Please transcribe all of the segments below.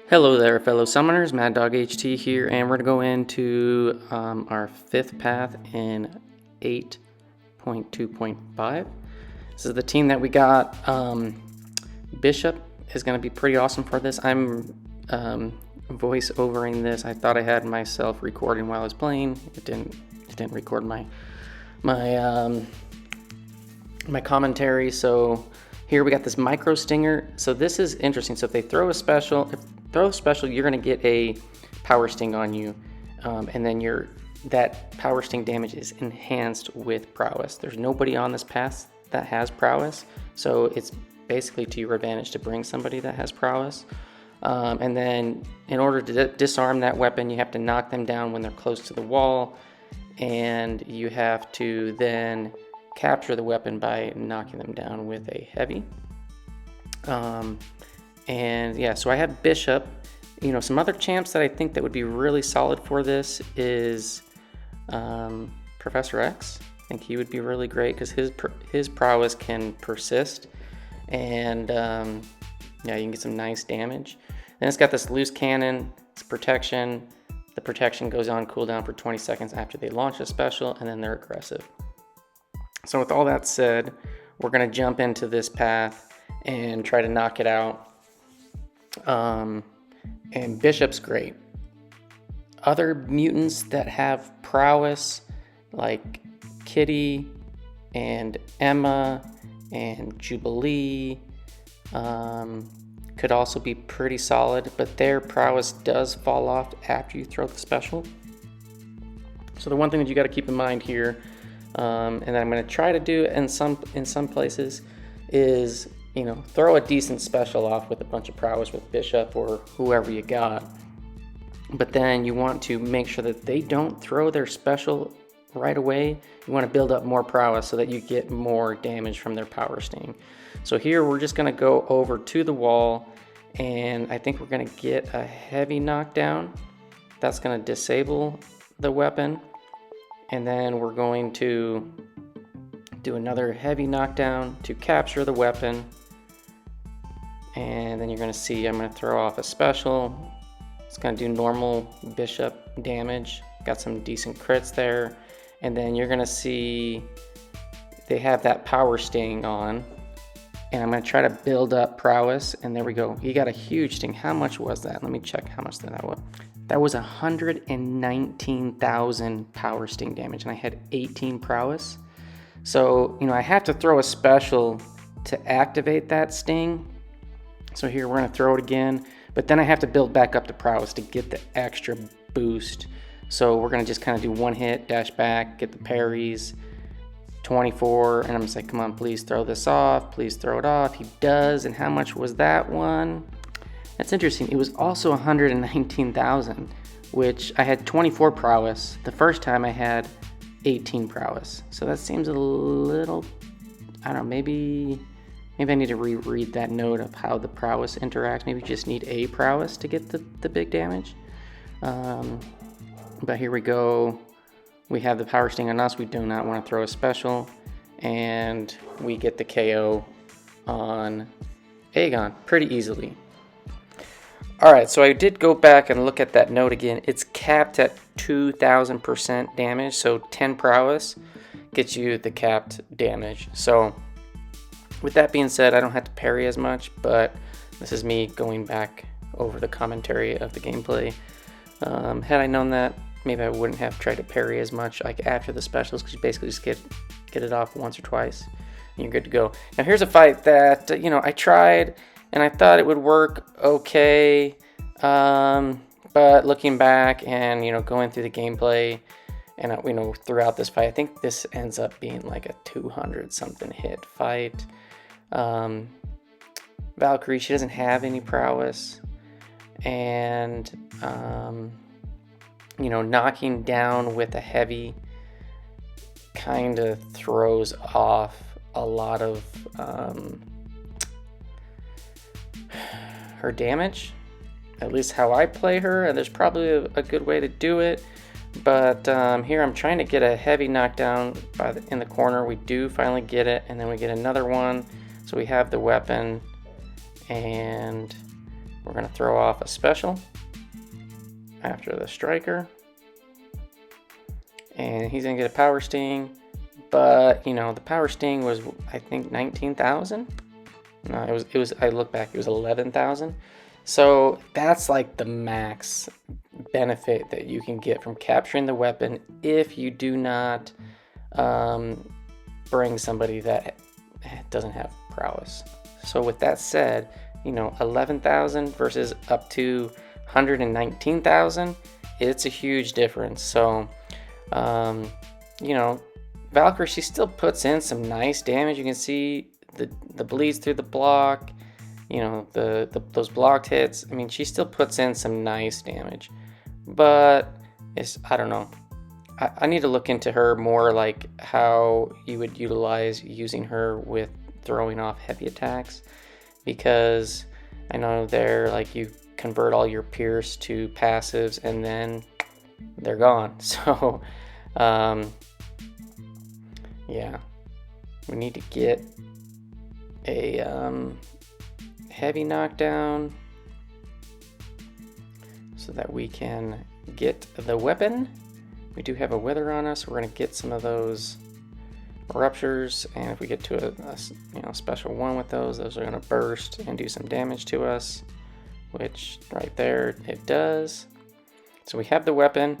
Hello there, fellow summoners. Mad Dog HT here, and we're going to go into our fifth path in 8.2.5. This is the team that we got. Bishop is going to be pretty awesome for this. I'm voice overing this. I thought I had myself recording while I was playing. It didn't record my commentary. So here we got this MicroStinger. So this is interesting. So if they throw a special, you're going to get a power sting on you, and then that power sting damage is enhanced with prowess. There's nobody on this path that has prowess, so it's basically to your advantage to bring somebody that has prowess. And then in order to disarm that weapon, you have to knock them down when they're close to the wall, and you have to then capture the weapon by knocking them down with a heavy. And yeah, so I have Bishop. You know, some other champs that I think that would be really solid for this is Professor X. I think he would be really great because his prowess can persist, and yeah, you can get some nice damage. Then it's got this loose cannon. It's protection. The protection goes on cooldown for 20 seconds after they launch a special, and then they're aggressive. So with all that said, we're gonna jump into this path and try to knock it out. And Bishop's great. Other mutants that have prowess, like Kitty and Emma and Jubilee, could also be pretty solid, but their prowess does fall off after you throw the special. So the one thing that you got to keep in mind here, and that I'm going to try to do in some places, is throw a decent special off with a bunch of prowess with Bishop or whoever you got. But then you want to make sure that they don't throw their special right away. You want to build up more prowess so that you get more damage from their power sting. So here we're just going to go over to the wall, and I think we're going to get a heavy knockdown. That's going to disable the weapon. And then we're going to do another heavy knockdown to capture the weapon. And then you're going to see I'm going to throw off a special. It's going to do normal Bishop damage. Got some decent crits there. And then you're going to see they have that power sting on. And I'm going to try to build up prowess. And there we go. He got a huge sting. How much was that? Let me check how much that was. That was 119,000 power sting damage. And I had 18 prowess. So, I have to throw a special to activate that sting. So here we're going to throw it again, but then I have to build back up the prowess to get the extra boost. So we're going to just kind of do one hit, dash back, get the parries, 24, and I'm just like, come on, please throw this off, please throw it off. He does. And how much was that one? That's interesting. It was also 119,000, which I had 24 prowess. The first time I had 18 prowess. So that seems a little, I don't know, maybe I need to reread that note of how the prowess interacts. Maybe you just need a prowess to get the big damage. But here we go. We have the power sting on us. We do not want to throw a special. And we get the KO on Aegon pretty easily. Alright, so I did go back and look at that note again. It's capped at 2,000% damage. So 10 prowess gets you the capped damage. So with that being said, I don't have to parry as much, but this is me going back over the commentary of the gameplay. Had I known that, maybe I wouldn't have tried to parry as much like after the specials, because you basically just get it off once or twice, and you're good to go. Now here's a fight that, I tried, and I thought it would work okay, but looking back and, going through the gameplay, and, throughout this fight, I think this ends up being like a 200-something hit fight. Valkyrie, she doesn't have any prowess, and knocking down with a heavy kind of throws off a lot of her damage, at least how I play her, and there's probably a good way to do it. But here I'm trying to get a heavy knockdown in the corner. We do finally get it, and then we get another one. So we have the weapon, and we're going to throw off a special after the striker. And he's going to get a power sting. But, you know, the power sting was, I think, 19,000. No, it was, I look back, it was 11,000. So that's like the max benefit that you can get from capturing the weapon if you do not bring somebody that doesn't have prowess. So with that said, you know, 11,000 versus up to 119,000, it's a huge difference. So, you know, Valkyrie, she still puts in some nice damage. You can see the bleeds through the block, you know, those blocked hits. I mean, she still puts in some nice damage, but I don't know. I need to look into her more, like how you would utilize using her with throwing off heavy attacks, because I know they're like you convert all your pierce to passives and then they're gone. So yeah, we need to get a heavy knockdown so that we can get the weapon. We do have a wither on us. We're going to get some of those ruptures, and if we get to a special one with those are going to burst and do some damage to us, which right there it does. So we have the weapon,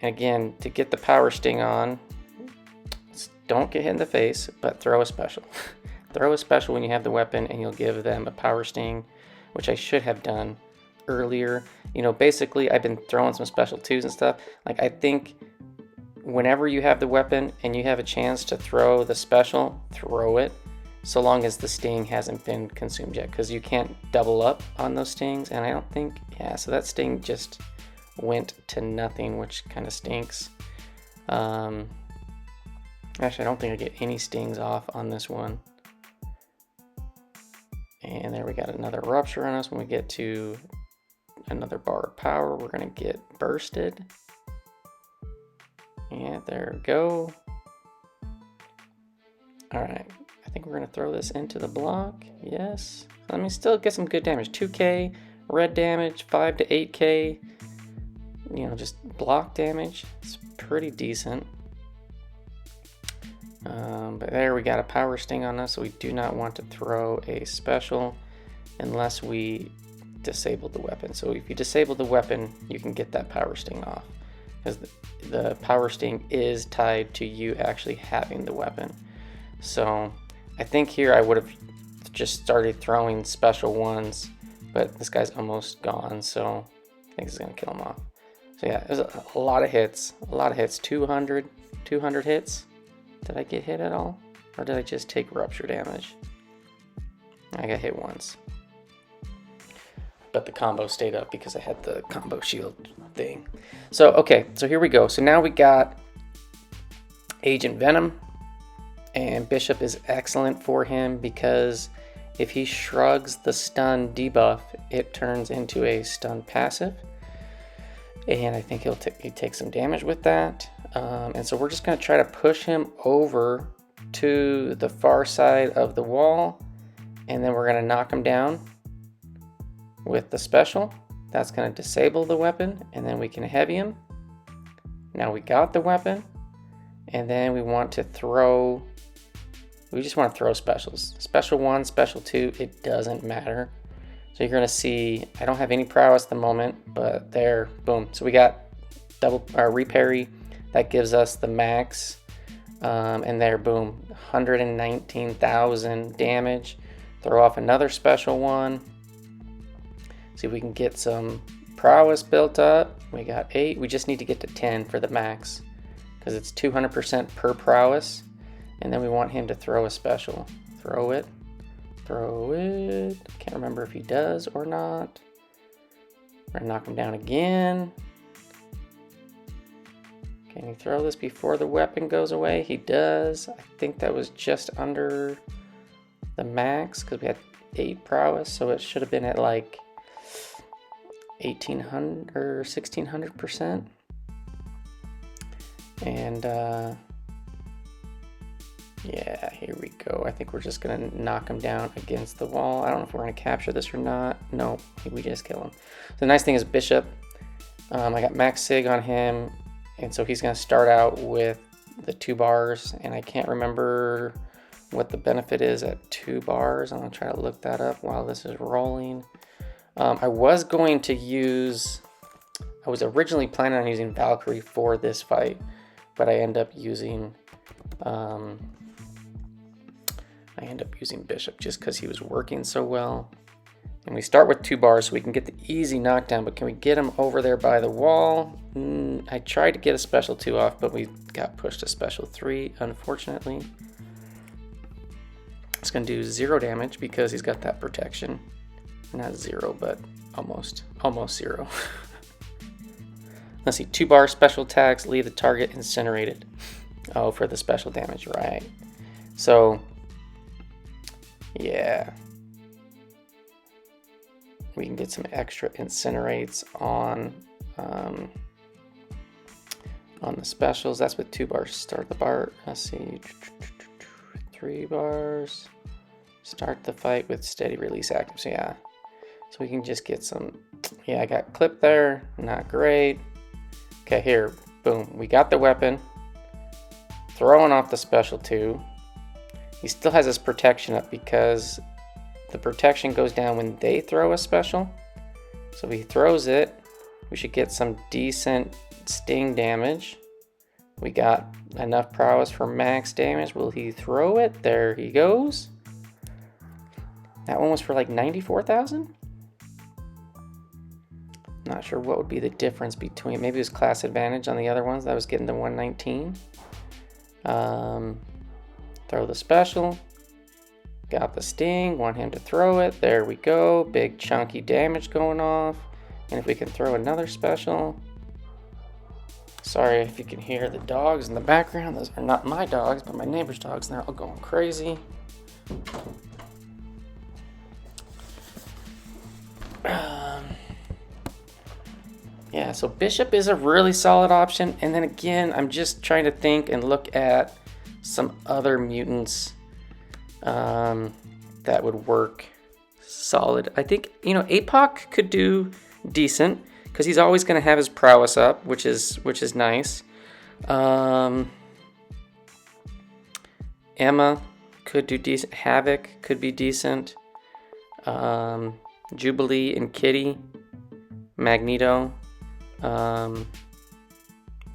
and again, to get the power sting on, don't get hit in the face, but throw a special. Throw a special when you have the weapon, and you'll give them a power sting, which I should have done earlier. You know, basically I've been throwing some special twos and stuff. Like, I think whenever you have the weapon and you have a chance to throw the special, throw it, so long as the sting hasn't been consumed yet, because you can't double up on those stings. And I don't think, yeah, so that sting just went to nothing, which kind of stinks. Actually, I don't think I get any stings off on this one. And there we got another rupture on us. When we get to another bar of power, we're going to get bursted. Yeah, there we go. All right, I think we're going to throw this into the block. Yes. Let me still get some good damage. 2k red damage, 5 to 8k. You know, just block damage. It's pretty decent. But there we got a power sting on us, so we do not want to throw a special unless we disable the weapon. So if you disable the weapon, you can get that power sting off, because the power sting is tied to you actually having the weapon. So I think here I would have just started throwing special ones, but this guy's almost gone, so I think it's gonna kill him off. So yeah, there's a lot of hits, 200 hits. Did I get hit at all? Or did I just take rupture damage? I got hit once. But the combo stayed up because I had the combo shield thing. So, okay, so here we go. So now we got Agent Venom. And Bishop is excellent for him because if he shrugs the stun debuff, it turns into a stun passive. And I think he takes some damage with that. And so we're just going to try to push him over to the far side of the wall, and then we're going to knock him down with the special. That's going to disable the weapon, and then we can heavy him. Now we got the weapon, and then we want to throw, we just want to throw specials. Special 1, special 2, it doesn't matter. So you're going to see, I don't have any prowess at the moment, but there, boom. So we got double reparry. That gives us the max, and there, boom, 119,000 damage. Throw off another special one. See if we can get some prowess built up. We got 8. We just need to get to 10 for the max, because it's 200% per prowess. And then we want him to throw a special. Throw it. Throw it. Can't remember if he does or not. We're gonna knock him down again. Can he throw this before the weapon goes away? He does. I think that was just under the max because we had 8 prowess, so it should have been at like 1800 or 1600%. And Yeah, here we go. I think we're just gonna knock him down against the wall. I don't know if we're gonna capture this or not. No, we just kill him. The nice thing is Bishop. I got max sig on him, and so he's gonna start out with the 2 bars, and I can't remember what the benefit is at 2 bars. I'm gonna try to look that up while this is rolling. I was originally planning on using Valkyrie for this fight, but I end up using Bishop just because he was working so well. And we start with 2 bars so we can get the easy knockdown, but can we get him over there by the wall? I tried to get a special 2 off, but we got pushed to special 3, unfortunately. It's going to do 0 damage because he's got that protection. Not 0, but almost 0. Let's see, 2 bar special attacks, leave the target incinerated. Oh, for the special damage, right. So, yeah. We can get some extra incinerates on the specials. That's with 2 bars. Start the bar. Let's see. 3 bars. Start the fight with steady release active. So yeah. So we can just get some. Yeah, I got clipped there. Not great. Okay, here. Boom. We got the weapon. Throwing off the special 2. He still has his protection up because the protection goes down when they throw a special. So if he throws it, we should get some decent sting damage. We got enough prowess for max damage. Will he throw it? There he goes. That one was for like 94,000? Not sure what would be the difference between, maybe it was class advantage on the other ones. That was getting to 119. Throw the special. Got the sting, want him to throw it. There we go. Big chunky damage going off. And if we can throw another special. Sorry if you can hear the dogs in the background. Those are not my dogs, but my neighbor's dogs, and they're all going crazy. Yeah, so Bishop is a really solid option. And then again, I'm just trying to think and look at some other mutants that would work solid. I think, you know, Apoc could do decent because he's always going to have his prowess up, which is nice. Emma could do decent. Havok could be decent. Jubilee and Kitty, Magneto,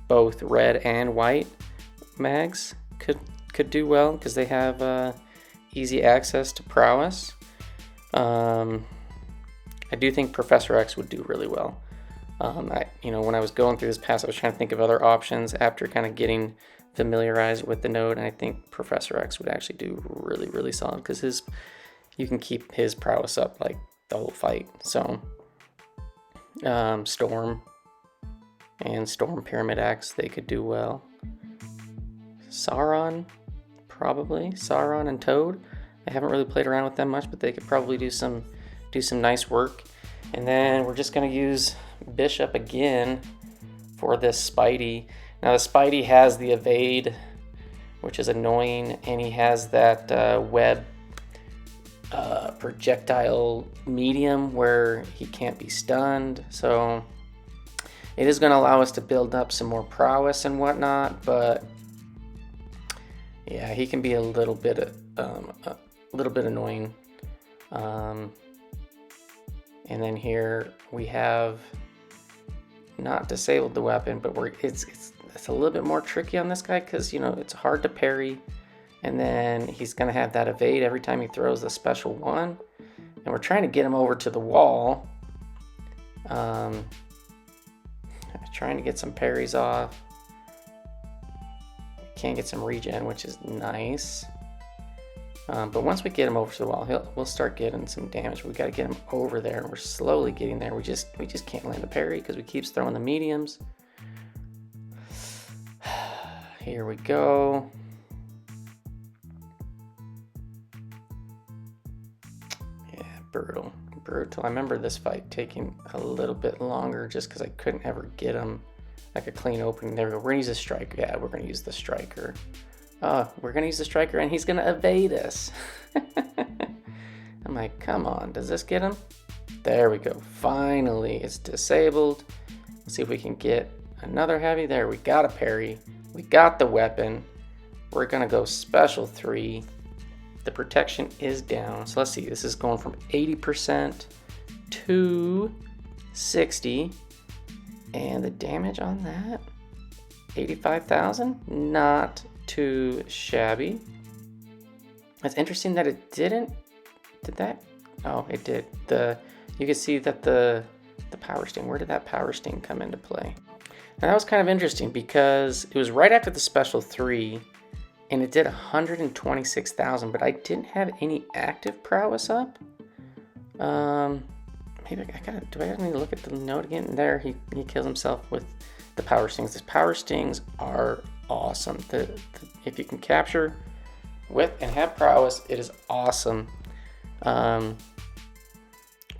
both red and white mags could do well because they have easy access to prowess. I do think Professor X would do really well. When I was going through this pass, I was trying to think of other options after kind of getting familiarized with the node, and I think Professor X would actually do really, really solid because you can keep his prowess up like the whole fight. So Storm and Storm Pyramid X, they could do well. Sauron, probably. Sauron and Toad. I haven't really played around with them much, but they could probably do some nice work. And then we're just going to use Bishop again for this Spidey. Now the Spidey has the evade, which is annoying, and he has that web projectile medium where he can't be stunned. So it is going to allow us to build up some more prowess and whatnot, but yeah, he can be a little bit annoying. And then here we have not disabled the weapon, but it's a little bit more tricky on this guy because, you know, it's hard to parry, and then he's going to have that evade every time he throws the special one, and we're trying to get him over to the wall. Trying to get some parries off. Can get some regen, which is nice. But once we get him over to the wall, we'll start getting some damage. We got to get him over there, and we're slowly getting there. We just can't land a parry because we keep throwing the mediums. Here we go. Yeah, brutal. I remember this fight taking a little bit longer just because I couldn't ever get him like a clean opening. There we go. We're gonna use a striker. Yeah, we're gonna use the striker. We're gonna use the striker and he's gonna evade us. I'm like, come on, does this get him? There we go, finally it's disabled. Let's see if we can get another heavy. There, we got a parry, we got the weapon. We're gonna go special 3. The protection is down, so let's see, this is going from 80% to 60, and the damage on that, 85,000, not too shabby. It's interesting that it did that? Oh, it did. You can see that the power sting, where did that power sting come into play? And that was kind of interesting because it was right after the special 3 and it did 126,000, but I didn't have any active prowess up. Maybe do I need to look at the note again? There, he kills himself with the power stings. The power stings are awesome. If you can capture with and have prowess, it is awesome.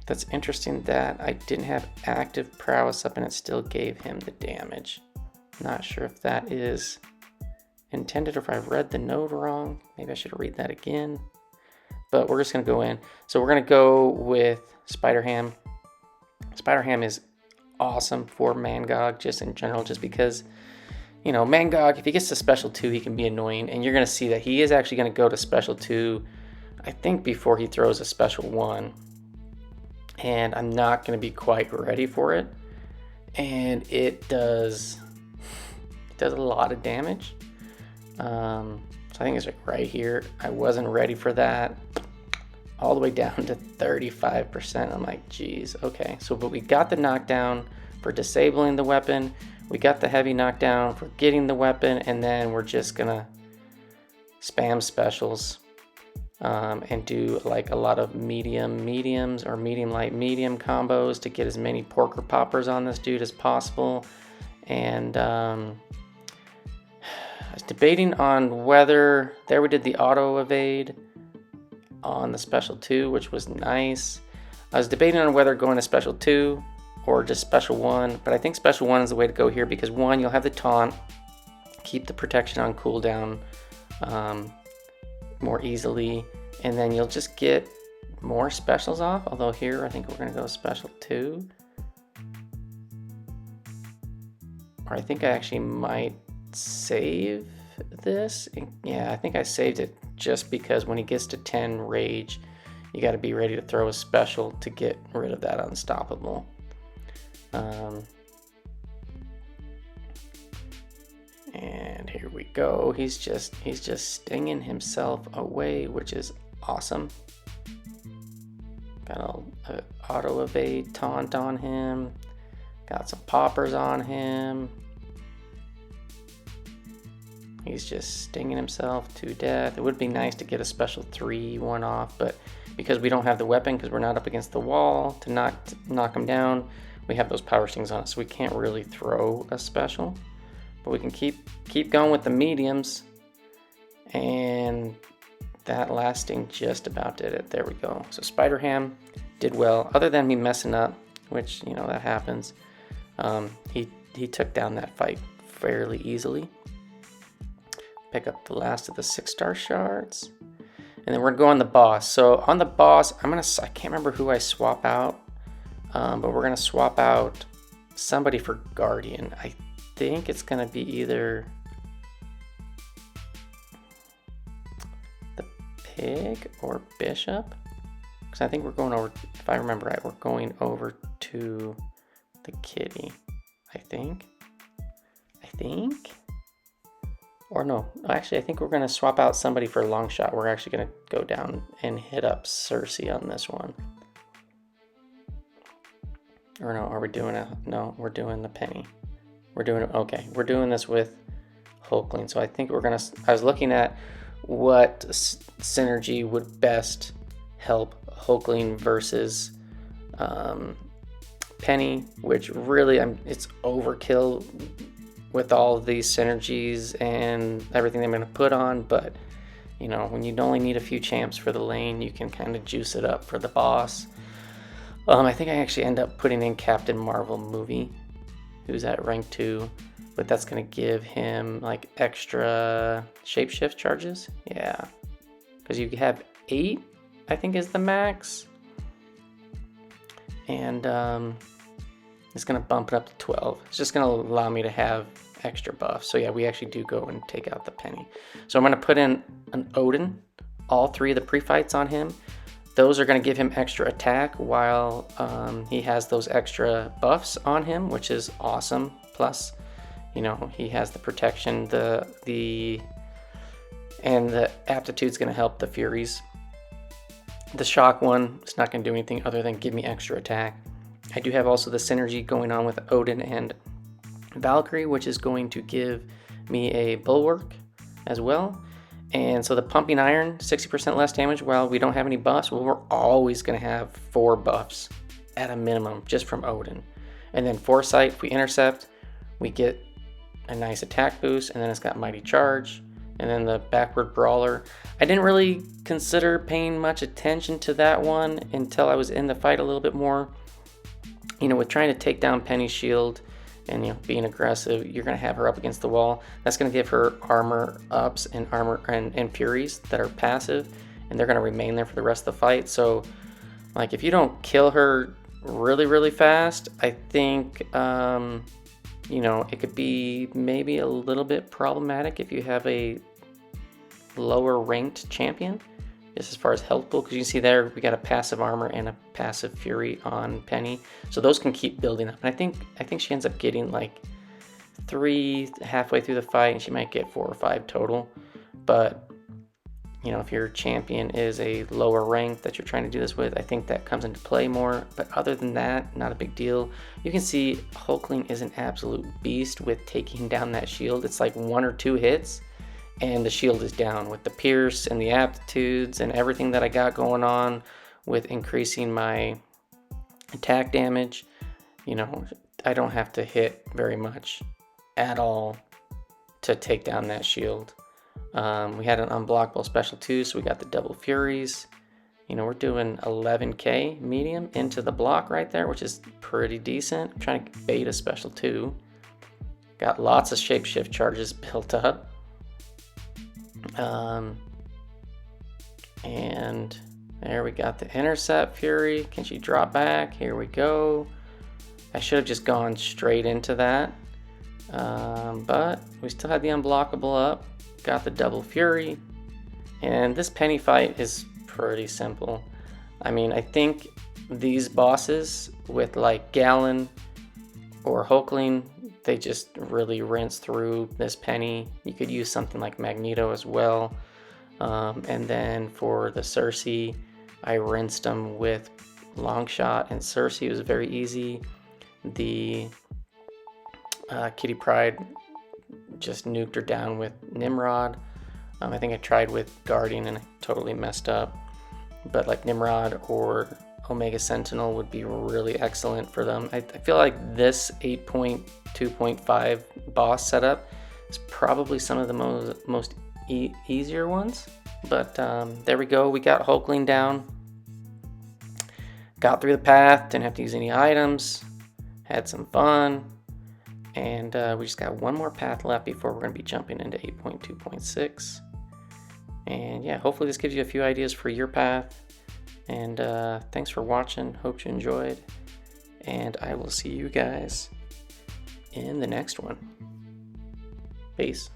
That's interesting that I didn't have active prowess up and it still gave him the damage. Not sure if that is intended or if I read the note wrong. Maybe I should read that again. But we're just going to go in. So we're going to go with SpiderHam. SpiderHam is awesome for Mangog just in general, just because, you know, Mangog, if he gets to special 2, he can be annoying. And you're going to see that he is actually going to go to special 2, I think, before he throws a special 1. And I'm not going to be quite ready for it. And it does a lot of damage. So I think it's like right here. I wasn't ready for that. All the way down to 35%. I'm like, geez, okay. So, but we got the knockdown for disabling the weapon. We got the heavy knockdown for getting the weapon. And then we're just going to spam specials. And do like a lot of mediums or medium light medium combos to get as many porker poppers on this dude as possible. And I was debating on whether there we did the auto evade on the special 2, which was nice. I was debating on whether going to special 2 or just special 1, but I think special 1 is the way to go here because 1, you'll have the taunt, keep the protection on cooldown more easily, and then you'll just get more specials off. Although here I think we're going to go special 2, or I think I actually might save this. Yeah, I think I saved it just because when he gets to 10 rage, you got to be ready to throw a special to get rid of that unstoppable. And here we go. He's just stinging himself away, which is awesome. Got an auto evade taunt on him. Got some poppers on him. He's just stinging himself to death. It would be nice to get a special 3 one off, but because we don't have the weapon, because we're not up against the wall to knock him down, we have those power stings on it, so we can't really throw a special. But we can keep going with the mediums, and that last sting just about did it. There we go. So SpiderHam did well, other than me messing up, which, you know, that happens. He took down that fight fairly easily. Pick up the last of the 6-star shards, and then we're going to go on the boss. So on the boss, I can't remember who I swap out, but we're gonna swap out somebody for Guardian. I think it's gonna be either the pig or Bishop, because I think we're going over, if I remember right, we're going over to the kitty. I think. Or no, actually I think we're gonna swap out somebody for a long shot. We're actually gonna go down and hit up Cersei on this one. Or no, are we doing no, we're doing the Peni. We're doing this with Hulkling. So I think I was looking at what synergy would best help Hulkling versus Peni, which really it's overkill with all of these synergies and everything I'm going to put on, but you know, when you only need a few champs for the lane, you can kind of juice it up for the boss. I think I actually end up putting in Captain Marvel movie, who's at rank 2. but that's going to give him like extra shapeshift charges. Yeah, because you have 8, I think is the max, and it's going to bump it up to 12. It's just going to allow me to have extra buffs. So yeah, we actually do go and take out the Peni. So I'm going to put in an Odin, all 3 of the pre-fights on him. Those are going to give him extra attack while he has those extra buffs on him, which is awesome. Plus, you know, he has the protection, and the aptitude's going to help the Furies. The shock one is not going to do anything other than give me extra attack. I do have also the synergy going on with Odin and Valkyrie, which is going to give me a bulwark as well. And so the pumping iron, 60% less damage while we don't have any buffs. Well, we're always going to have 4 buffs at a minimum just from Odin. And then Foresight, if we intercept, we get a nice attack boost, and then it's got mighty charge. And then the Backboard Brawler, I didn't really consider paying much attention to that one until I was in the fight a little bit more. You know, with trying to take down Peni's shield and, you know, being aggressive, you're going to have her up against the wall. That's going to give her armor ups and armor and Furies that are passive, and they're going to remain there for the rest of the fight. So, like, if you don't kill her really, really fast, I think, you know, it could be maybe a little bit problematic if you have a lower ranked champion, just as far as health pool, because you can see there we got a passive armor and a passive fury on Peni, so those can keep building up. And I think she ends up getting like 3 halfway through the fight, and she might get 4 or 5 total. But you know, if your champion is a lower rank that you're trying to do this with, I think that comes into play more. But other than that, not a big deal. You can see Hulkling is an absolute beast with taking down that shield. It's like 1 or 2 hits and the shield is down with the pierce and the aptitudes and everything that I got going on with increasing my attack damage. You know, I don't have to hit very much at all to take down that shield. We had an unblockable special too, so we got the double furies. You know, we're doing 11k medium into the block right there, which is pretty decent. I'm trying to bait a special too. Got lots of shapeshift charges built up. And there we got the intercept fury. Can she drop back? Here we go. I should have just gone straight into that. But we still had the unblockable up. Got the double fury. And this Peni fight is pretty simple. I mean, I think these bosses with like Gallon or Hulkling, they just really rinse through this Peni. You could use something like Magneto as well. And then for the Cersei, I rinsed them with Longshot and Cersei. It was very easy. The Kitty Pryde just nuked her down with Nimrod. I think I tried with Guardian and I totally messed up. But like Nimrod or Omega Sentinel would be really excellent for them. I feel like this 8.2.5 boss setup is probably some of the most easier ones. But there we go. We got Hulkling down. Got through the path. Didn't have to use any items. Had some fun. And we just got one more path left before we're going to be jumping into 8.2.6. And yeah, hopefully this gives you a few ideas for your path. And thanks for watching. Hope you enjoyed. And I will see you guys in the next one. Peace.